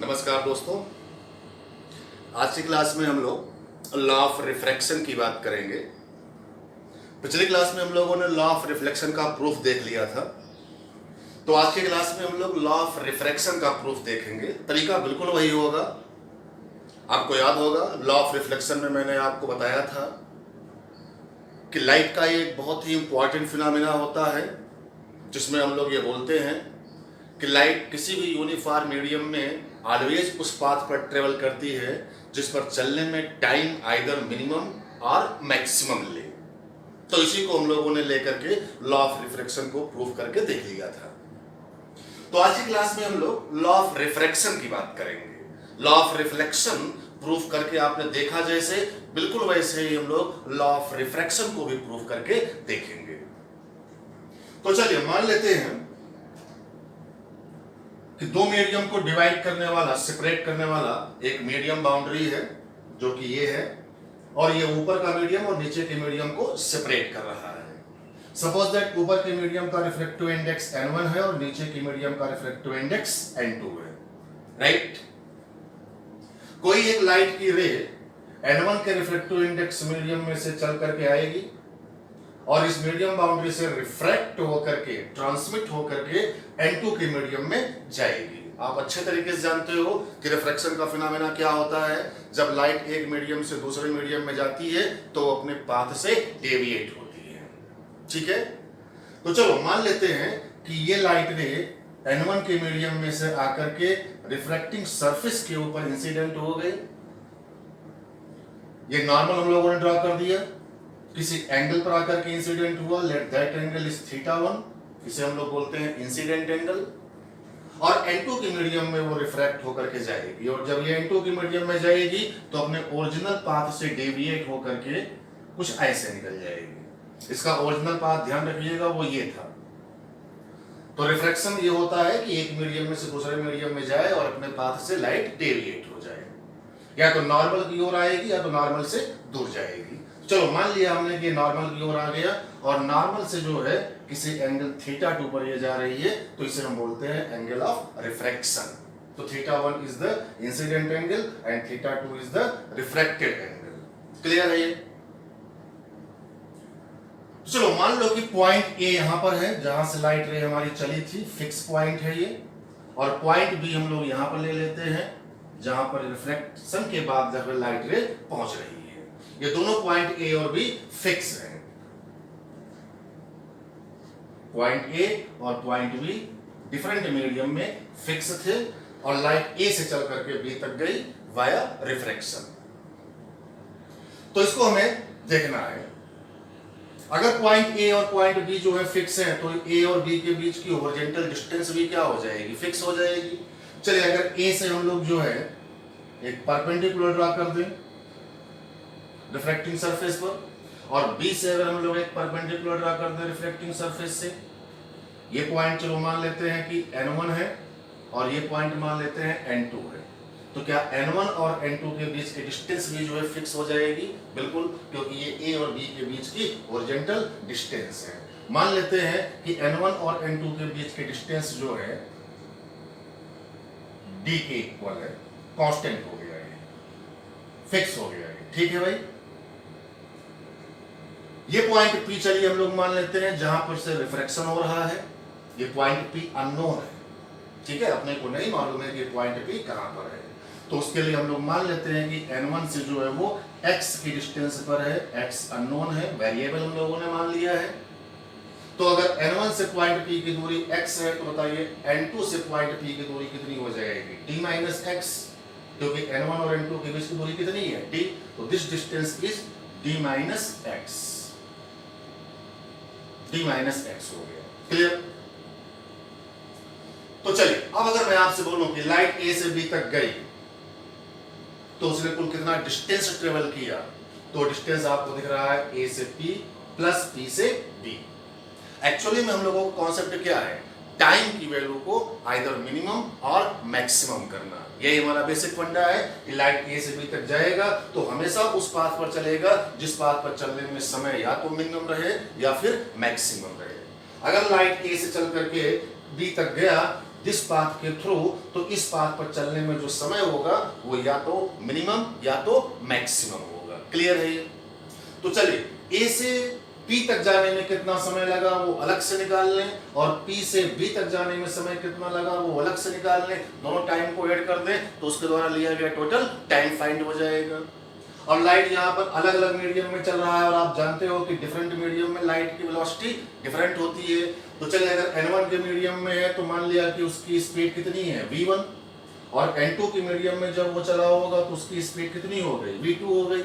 नमस्कार दोस्तों, आज की क्लास में हम लोग लॉ ऑफ रिफ्रैक्शन की बात करेंगे। पिछली क्लास में हम लोगों ने लॉ ऑफ रिफ्लेक्शन का प्रूफ देख लिया था, तो आज की क्लास में हम लोग लॉ ऑफ रिफ्रैक्शन का प्रूफ देखेंगे। तरीका बिल्कुल वही होगा। आपको याद होगा लॉ ऑफ रिफ्लेक्शन में मैंने आपको बताया था कि लाइट का एक बहुत ही इंपॉर्टेंट फिनोमेना होता है, जिसमें हम लोग ये बोलते हैं कि लाइट किसी भी यूनिफॉर्म मीडियम में ऑलवेज उस पाथ पर ट्रेवल करती है जिस पर चलने में टाइम आइदर मिनिमम और मैक्सिमम ले। तो इसी को हम लोगों ने लेकर के लॉ ऑफ रिफ्रैक्शन को प्रूव करके देख लिया था। तो आज की क्लास में हम लोग लॉ ऑफ रिफ्रैक्शन की बात करेंगे। लॉ ऑफ रिफ्लेक्शन प्रूफ करके आपने देखा जैसे, बिल्कुल वैसे ही हम लोग लॉ ऑफ रिफ्रैक्शन को भी प्रूफ करके देखेंगे। तो चलिए मान लेते हैं कि दो मीडियम को डिवाइड करने वाला, सेपरेट करने वाला एक मीडियम बाउंड्री है, जो कि ये है, और ये ऊपर का मीडियम और नीचे के मीडियम को सेपरेट कर रहा है। सपोज दैट ऊपर के मीडियम का रिफ्रैक्टिव इंडेक्स n1 है और नीचे के मीडियम का रिफ्रैक्टिव इंडेक्स n2 है, राइट। कोई एक लाइट की रे n1 के रिफ्रैक्टिव इंडेक्स मीडियम में से चल करके आएगी और इस मीडियम बाउंड्री से रिफ्रैक्ट होकर के, ट्रांसमिट होकर के n2 के मीडियम में जाएगी। आप अच्छे तरीके से जानते हो कि रिफ्रैक्शन का फिनोमेना क्या होता है। जब लाइट एक मीडियम से दूसरे मीडियम में जाती है तो अपने पाथ से डेविएट होती है, ठीक है। तो चलो मान लेते हैं कि ये लाइट रे n1 के मीडियम में से आकर के रिफ्रैक्टिंग सरफेस के ऊपर इंसिडेंट हो गई। ये नॉर्मल हम लोगों ने ड्रॉ कर दिया, किसी एंगल पर आकर के इंसिडेंट हुआ, लेट दैट एंगल इज θ1, इसे हम लोग बोलते हैं इंसिडेंट एंगल, और n2 के मीडियम में वो रिफ्रैक्ट होकर के जाएगी। और जब ये n2 के मीडियम में जाएगी तो अपने ओरिजिनल पाथ से डेविएट होकर के कुछ ऐसे निकल जाएगी। इसका ओरिजिनल पाथ ध्यान रखिएगा, वो ये था। तो रिफ्रैक्शन ये होता है कि एक मीडियम में से दूसरे मीडियम में जाए और अपने पाथ से लाइट डेविएट हो जाए, या तो नॉर्मल की ओर आएगी या तो नॉर्मल से दूर जाएगी। चलो मान लिया हमने कि नॉर्मल की ओर आ गया और नॉर्मल से जो है किसी एंगल θ2 पर ये जा रही है, तो इसे हम बोलते हैं एंगल ऑफ रिफ्रैक्शन। तो θ1 is the incident angle and θ2 is the refracted angle. Clear है ये? चलो मान लो कि पॉइंट A यहां पर है जहां से लाइट रे हमारी चली थी, फिक्स पॉइंट है ये, और पॉइंट B हम लोग यहां पर ले लेते हैं जहां पर रिफ्रैक्शन के बाद जब लाइट रे पहुंच रही है। ये दोनों पॉइंट A और B फिक्स हैं। पॉइंट A और पॉइंट B डिफरेंट मीडियम में फिक्स थे और लाइट A से चल करके B तक गई वाया रिफ्रैक्शन। तो इसको हमें देखना है। अगर पॉइंट A और पॉइंट B जो है फिक्स हैं, तो A और B के बीच की हॉरिजॉन्टल डिस्टेंस भी क्या हो जाएगी? फिक्स हो जाएगी। चलिए अगर A से हम लोग जो है एक परपेंडिकुलर ड्रॉ कर दें रिफ्रैक्टिंग सरफेस पर, और B से अगर हम लोग एक परपेंडिकुलर ड्रॉ कर दें रिफ्रैक्टिंग सरफेस से, ये पॉइंट चलो मान लेते हैं कि n1 है और ये पॉइंट मान लेते हैं n2 है। तो क्या n1 और n2 के बीच की डिस्टेंस भी जो है फिक्स हो जाएगी? बिल्कुल, क्योंकि ये A और B के बीच की हॉरिजॉन्टल डिस्टेंस है। मान लेते हैं कि n1 और n2 के बीच की डिस्टेंस जो है d के इक्वल है, कांस्टेंट हो गया है, फिक्स हो गया है, ठीक है भाई। ये पॉइंट P चलिए हम लोग मान लेते हैं जहां पर से रिफ्रैक्शन हो रहा है। ये पॉइंट P अननोन है, ठीक है, अपने को नहीं मालूम है कि पॉइंट P कहां पर है। तो उसके लिए हम लोग मान लेते हैं कि n1 से जो है वो x की डिस्टेंस पर है, x अननोन है, वेरिएबल हम लोगों ने मान लिया है। तो अगर n1 से पॉइंट P की दूरी x है, तो बताइए n2 से पॉइंट P की दूरी कितनी हो जाएगी? d माइनस x, क्योंकि n1 और n2 के बीच की दूरी कितनी है? d। तो this distance is d minus x, d minus x हो गया। क्लियर? तो चलिए अब अगर मैं आपसे बोलूं कि लाइट A से B तक गई तो उसने कुल कितना डिस्टेंस ट्रेवल किया, तो डिस्टेंस आपको दिख रहा है A से P प्लस P से B। एक्चुअली में हम लोगों का कॉन्सेप्ट क्या है? टाइम की वैल्यू को आइदर मिनिमम और मैक्सिमम करना। यही हमारा बेसिक फंडा है कि लाइट A से B तक जाएगा तो हमेशा उस पाथ पर चलेगा जिस पाथ पर चलने में समय या तो मिनिमम रहे या फिर मैक्सिमम रहे। अगर लाइट A से चल करके B तक गया दिस पाथ के थ्रू, तो इस पाथ पर चलने में जो समय होगा वो या तो मिनिमम या तो मैक्सिमम होगा। क्लियर है ये? तो चलिए, ए से पी तक जाने में कितना समय लगा वो अलग से निकाल लें, और पी से बी तक जाने में समय कितना लगा वो अलग से निकाल लें, दोनों टाइम को ऐड कर दें तो उसके द्वारा लिया गया टोटल टाइम फाइंड हो जाएगा। और लाइट यहाँ पर अलग अलग मीडियम में चल रहा है, और आप जानते हो कि डिफरेंट मीडियम में लाइट की वेलोसिटी डिफरेंट होती है। तो चलिए, अगर n1 के मीडियम में है तो मान लिया कि उसकी स्पीड कितनी है v1, और n2 के मीडियम में जब वो चला होगा तो उसकी स्पीड कितनी हो गई, v2 हो गई।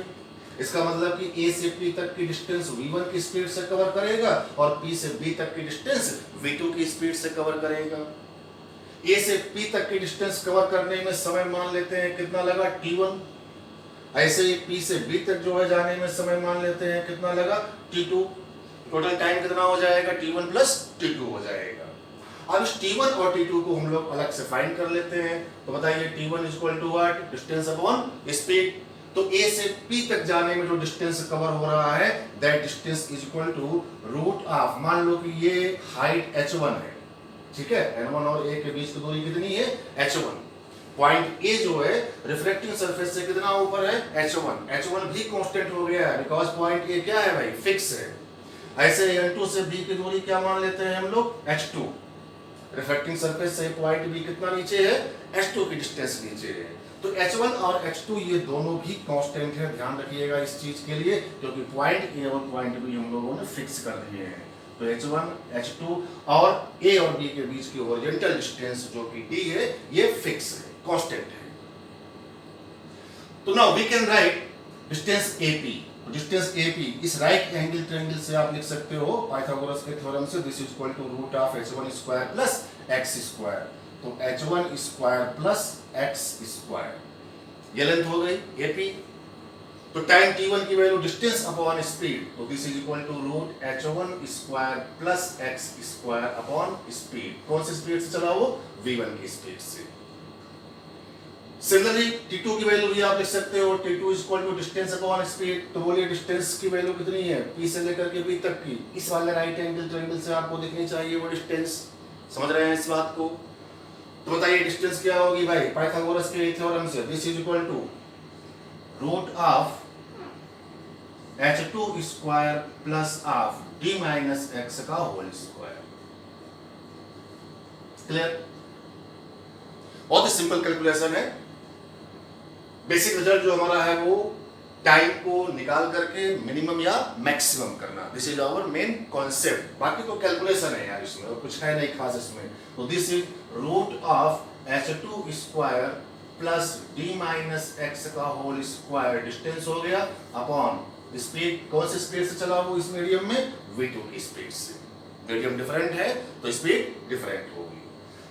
इसका मतलब कि A से P तक की डिस्टेंस v1 की स्पीड से कवर करेगा, और P से B तक की डिस्टेंस v2 की स्पीड से कवर करेगा। A से P तक की डिस्टेंस कवर करने में समय मान लेते हैं कितना लगा, t1। ऐसे ही P से B तक जो है जाने में समय मान लेते हैं कितना लगा, t2। टोटल टाइम कितना हो जाएगा, t1 प्लस t2 हो जाएगा। अब इस t1 और t2 को हम लोग अलग से फाइंड कर लेते हैं। तो बताइए, t1 equal to what, distance upon speed. तो A से P तक जाने में जो डिस्टेंस कवर हो रहा है, that distance is equal to root of, मान लो कि ये हाइट h1 है, ठीक है, n1 और A के बीच की दूरी कितनी है, h1। पॉइंट A जो है रिफ्लेक्टिंग सरफेस से कितना ऊपर है, h1 भी कांस्टेंट हो गया है, बिकॉज पॉइंट A क्या है भाई, फिक्स है। ऐसे n2 से B की दूरी क्या मान लेते हैं हम लोग, h2। रिफ्लेक्टिंग सरफेस से पॉइंट B कितना नीचे है, h2 की डिस्टेंस नीचे है। तो h1 और h2 ये दोनों भी कांस्टेंट है, ध्यान रखिएगा इस चीज के लिए, क्योंकि पॉइंट A और पॉइंट B हम लोगों ने फिक्स कर दिए हैं। तो h1 h2 और A और B के बीच की हॉरिजॉन्टल डिस्टेंस जो कि d है, ये फिक्स है, कांस्टेंट है। तो now we can write distance AP। Distance AP इस राइट एंगल ट्रायंगल से आप लिख सकते हो पाइथागोरस के थ्योरम से, this is equal to root of h1 square plus x square. तो h1 square plus x square, ये लेंथ हो गई AP। तो टाइम t1 की वैल्यू डिस्टेंस अपॉन स्पीड, तो this is equal to root h1 square plus x square upon speed. कौन सी speed से चला वो, v1 की स्पीड से। सिमिलरली t2 की वैल्यू भी आप लिख सकते हो, t2 equal to distance upon speed. तो बोलिए डिस्टेंस की वैल्यू कितनी है, p से लेकर के b तक की, इस वाले राइट एंगल ट्रायंगल से आपको दिखनी चाहिए वो डिस्टेंस। समझ रहे हैं इस बात को? तो बताइए डिस्टेंस क्या होगी भाई, पाइथागोरस के थ्योरम से, this is equal to root of h2 square plus of d minus x का होल स्क्वायर। क्लियर? बहुत ही सिंपल कैलकुलेशन है। बेसिक रिजल्ट जो हमारा है वो टाइम को निकाल करके मिनिमम या मैक्सिमम करना, this is our main concept. बाकी तो कैलकुलेशन है यार, इसमें और कुछ है नहीं खास इसमें। तो this is root of h2 square plus d minus x का होल स्क्वायर, डिस्टेंस हो गया, अपॉन स्पीड। कौन सी स्पीड से चला वो इस मीडियम में, v2 की स्पीड से। मीडियम डिफरेंट है तो स्पीड डिफरेंट होगी।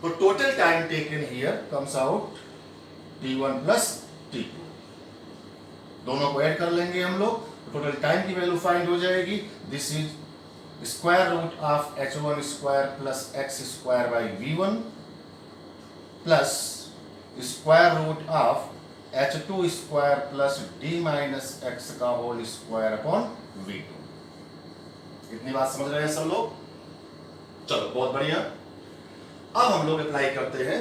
तो total time taken here comes out t1 plus t2। दोनों को ऐड कर लेंगे हम लोग, टोटल टाइम की वैल्यू फाइंड हो जाएगी। This is square root of h1 square plus x square by v1 plus square root of h2 square plus d minus x का होल स्क्वायर अपॉन v2। इतनी बात समझ रहे हैं सब लोग? चलो बहुत बढ़िया। अब हम लोग अप्लाई करते हैं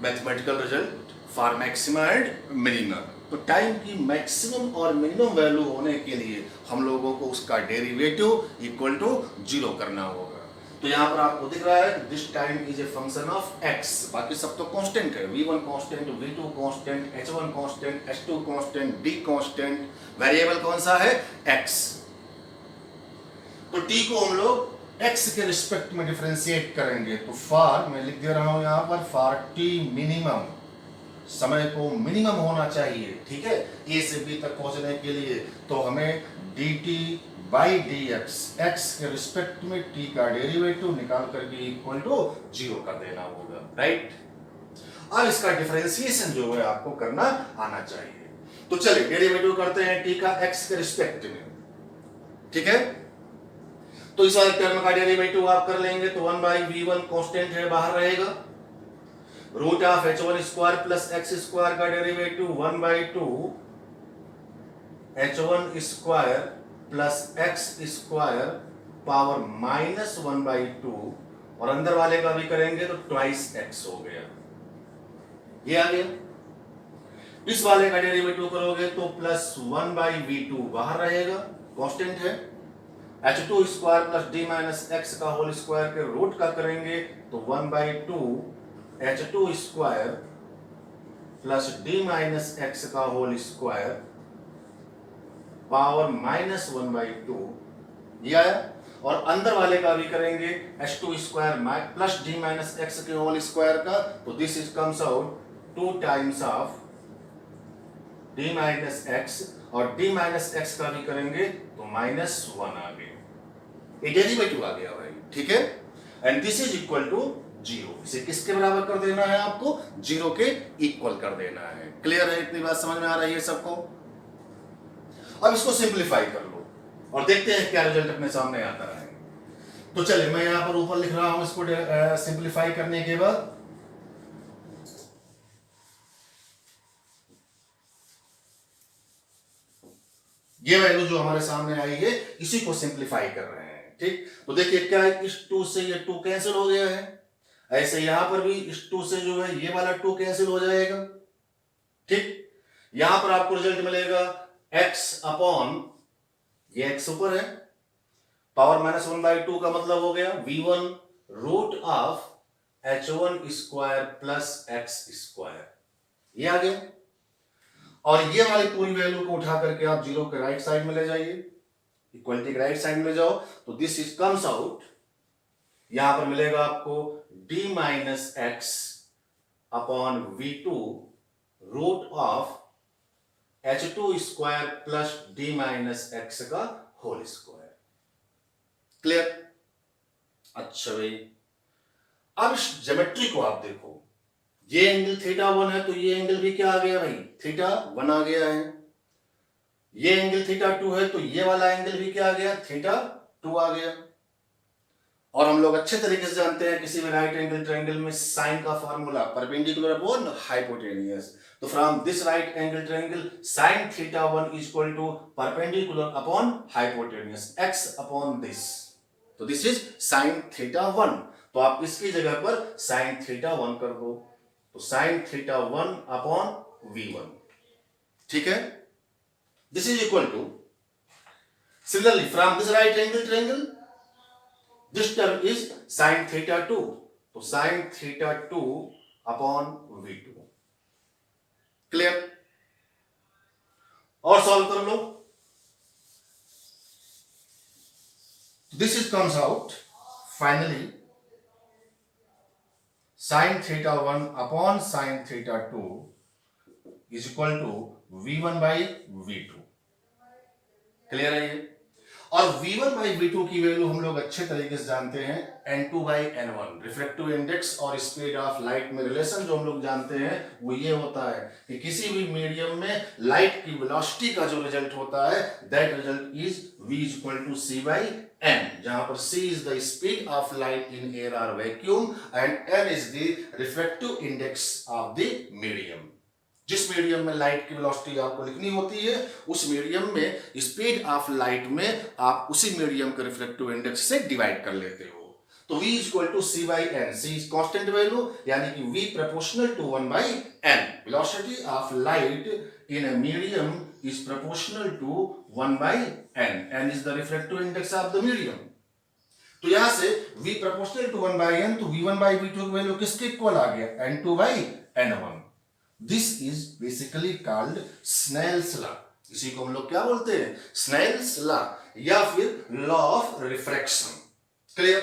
mathematical result for maxima and minimum. तो टाइम की मैक्सिमम और मिनिमम वैल्यू होने के लिए हम लोगों को उसका डेरिवेटिव इक्वल टू 0 करना होगा। तो यहाँ पर आपको दिख रहा है this time is a function of x, बाकी सब तो कांस्टेंट है, v1 constant, v2 constant, h1 constant, h2 constant, d constant, variable कौन सा है, x। तो t को हम लोग x के रिस्पेक्ट में डिफरेंशिएट करेंगे। तो फॉर, मैं लिख दे रहा हूं यहाँ पर, फॉर t मिनिमम, समय को मिनिमम होना चाहिए, ठीक है, a से b तक पहुंचने के लिए। तो हमें dt बाई dx, x के रिस्पेक्ट में t का डेरिवेटिव निकाल करके इक्वल टू 0 कर देना होगा, राइट। अब इसका डिफरेंशिएशन जो है आपको करना आना चाहिए। तो चलिए डेरिवेटिव करते हैं t का x के रिस्पेक्ट में, ठीक है। तो इस वाले टर्म का डेरिवेटिव आप कर लेंगे, तो 1 बाई v1 कांस्टेंट है, बाहर रहेगा। Root of h1 square plus x square का derivative 1 by 2 h1 square plus x square power minus 1 by 2 और अंदर वाले का भी करेंगे तो ट्वाइस एक्स हो गया, ये आ गया। इस वाले का डेरिवेटिव करोगे तो प्लस 1/v2 बाहर रहेगा, कांस्टेंट है। h2 square plus d minus x का होल स्क्वायर के रूट का करेंगे तो 1/2 h2 square plus d minus x का होल स्क्वायर पावर -1/2, ये आया। और अंदर वाले का भी करेंगे h2 square plus d minus x के होल स्क्वायर का, तो this is comes out 2 times of d minus x, और d माइनस एक्स का भी करेंगे तो -1 आ गया, ये डेरिवेटिव आ गया भाई, ठीक है। And this is equal to 0, इसे किसके बराबर कर देना है आपको, 0 के इक्वल कर देना है। क्लियर है, इतनी बात समझ में आ रही है सबको। अब इसको सिंप्लीफाई कर लो और देखते हैं क्या रिजल्ट अपने सामने आता है। तो चलिए मैं यहां पर ऊपर लिख रहा हूं इसको सिंप्लीफाई करने के बाद। ये वैल्यू जो हमारे सामने आई है इसी को सिंप्लीफाई कर रहे हैं, ठीक। तो देखिए क्या है, इस 2 से ये 2 कैंसिल हो गया है, ऐसे यहां पर भी इस 2 से जो है ये वाला 2 कैंसिल हो जाएगा, ठीक। यहां पर आपको रिजल्ट मिलेगा x अपॉन, ये x ऊपर है, पावर -1/2 का मतलब हो गया v1 root of h1 square plus x square, ये आ गया। और ये वाली पूरी वैल्यू को उठा करके आप 0 के राइट साइड में ले जाइए, इक्वलिटी के राइट साइड में ले जाओ, तो दिस इज कम्स आउट, यहां पर मिलेगा आपको d minus x upon v2 root of h2 square plus d minus x का होल स्क्वायर। क्लियर? अच्छा भाई, अब इस ज्योमेट्री को आप देखो, ये एंगल θ1 है तो ये एंगल भी क्या आ गया भाई, θ1 आ गया है। ये एंगल θ2 है तो ये वाला एंगल भी क्या आ गया, θ2 आ गया। और हम लोग अच्छे तरीके से जानते हैं किसी भी राइट एंगल ट्रायंगल में साइन का फार्मूला परपेंडिकुलर अपॉन हाइपोटेन्यूस। तो from this right angle triangle sin θ1 is equal to perpendicular upon hypotenuse x upon this, तो दिस इज sin θ1। तो आप इसकी जगह पर sin θ1 कर दो, तो sin θ1 अपॉन v1, ठीक है। This is equal to, similarly from this right angle triangle this term is sin θ2, तो sin θ2 अपॉन v2। क्लियर? और सॉल्व कर लो, this is comes out finally sin θ1 upon sin θ2 is equal to v1 by v2। क्लियर है ये? और v1 by v2 की value हम लोग अच्छे तरीके से जानते हैं, n2 by n1, refractive index और स्पीड ऑफ लाइट में रिलेशन जो हम लोग जानते हैं वो ये होता है कि किसी भी मीडियम में लाइट की वेलोसिटी का जो रिजल्ट होता है that result is v is equal to c by n, जहां पर c is the speed of light in air और vacuum and n is the refractive index of the medium. जिस medium में light की velocity आपको लिखनी होती है उस मीडियम में स्पीड ऑफ लाइट में आप उसी मीडियम के रिफ्लेक्टिव इंडेक्स से डिवाइड कर लेते हो। तो v is equal to c by n, c is constant value यानी कि v proportional to 1 by n, velocity of light in a medium is proportional to 1 by n, n is the reflective index of the medium. तो यहां से v proportional to 1 by n, तो v1 by v2 की value किसके equal आ गया, n2 by n1। This is basically called Snell's law। इसी को हम लोग क्या बोलते हैं, Snell's law या फिर लॉ ऑफ रिफ्रैक्शन। क्लियर?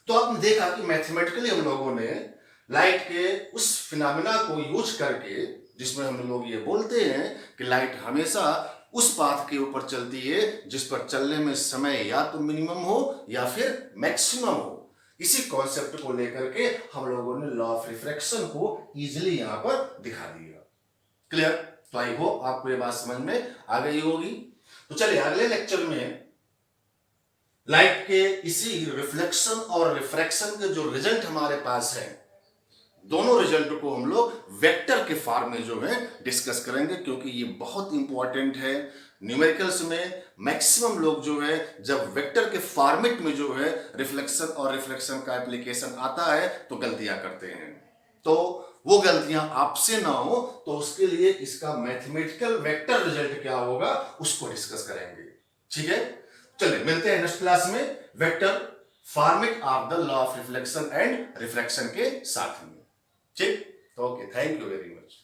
तो आपने देखा कि मैथमेटिकली हम लोगों ने लाइट के उस फिनोमेना को यूज करके जिसमें हम लोग ये बोलते हैं कि लाइट हमेशा उस पाथ के ऊपर चलती है जिस पर चलने में समय या तो मिनिमम हो या फिर मैक्सिमम हो, इसी कॉन्सेप्ट को लेकर के हम लोगों ने लॉ ऑफ रिफ्रैक्शन को इजीली यहां पर दिखा दिया। क्लियर? तो आई होप आपको ये बात समझ में आ गई होगी। तो चलिए अगले लेक्चर में लाइट के इसी रिफ्लेक्शन और रिफ्रैक्शन के जो रिजल्ट हमारे पास है दोनों रिजल्ट को हम लोग वेक्टर के फॉर्म में जो है डिस्कस करेंगे, क्योंकि ये बहुत इंपॉर्टेंट है। न्यूमेरिकल्स में मैक्सिमम लोग जो है जब वेक्टर के फॉर्मेट में जो है रिफ्लेक्शन और रिफ्लेक्शन का एप्लीकेशन आता है तो गलतियां करते हैं। तो वो गलतियां आपसे ना हो तो उसके लिए इसका मैथमेटिकल वेक्टर रिजल्ट क्या होगा उसको डिस्कस करेंगे। ठीक है, चलिए मिलते हैं नेक्स्ट क्लास में vector format of the law of reflection and refraction के साथ में। ठीक, okay, thank you very much.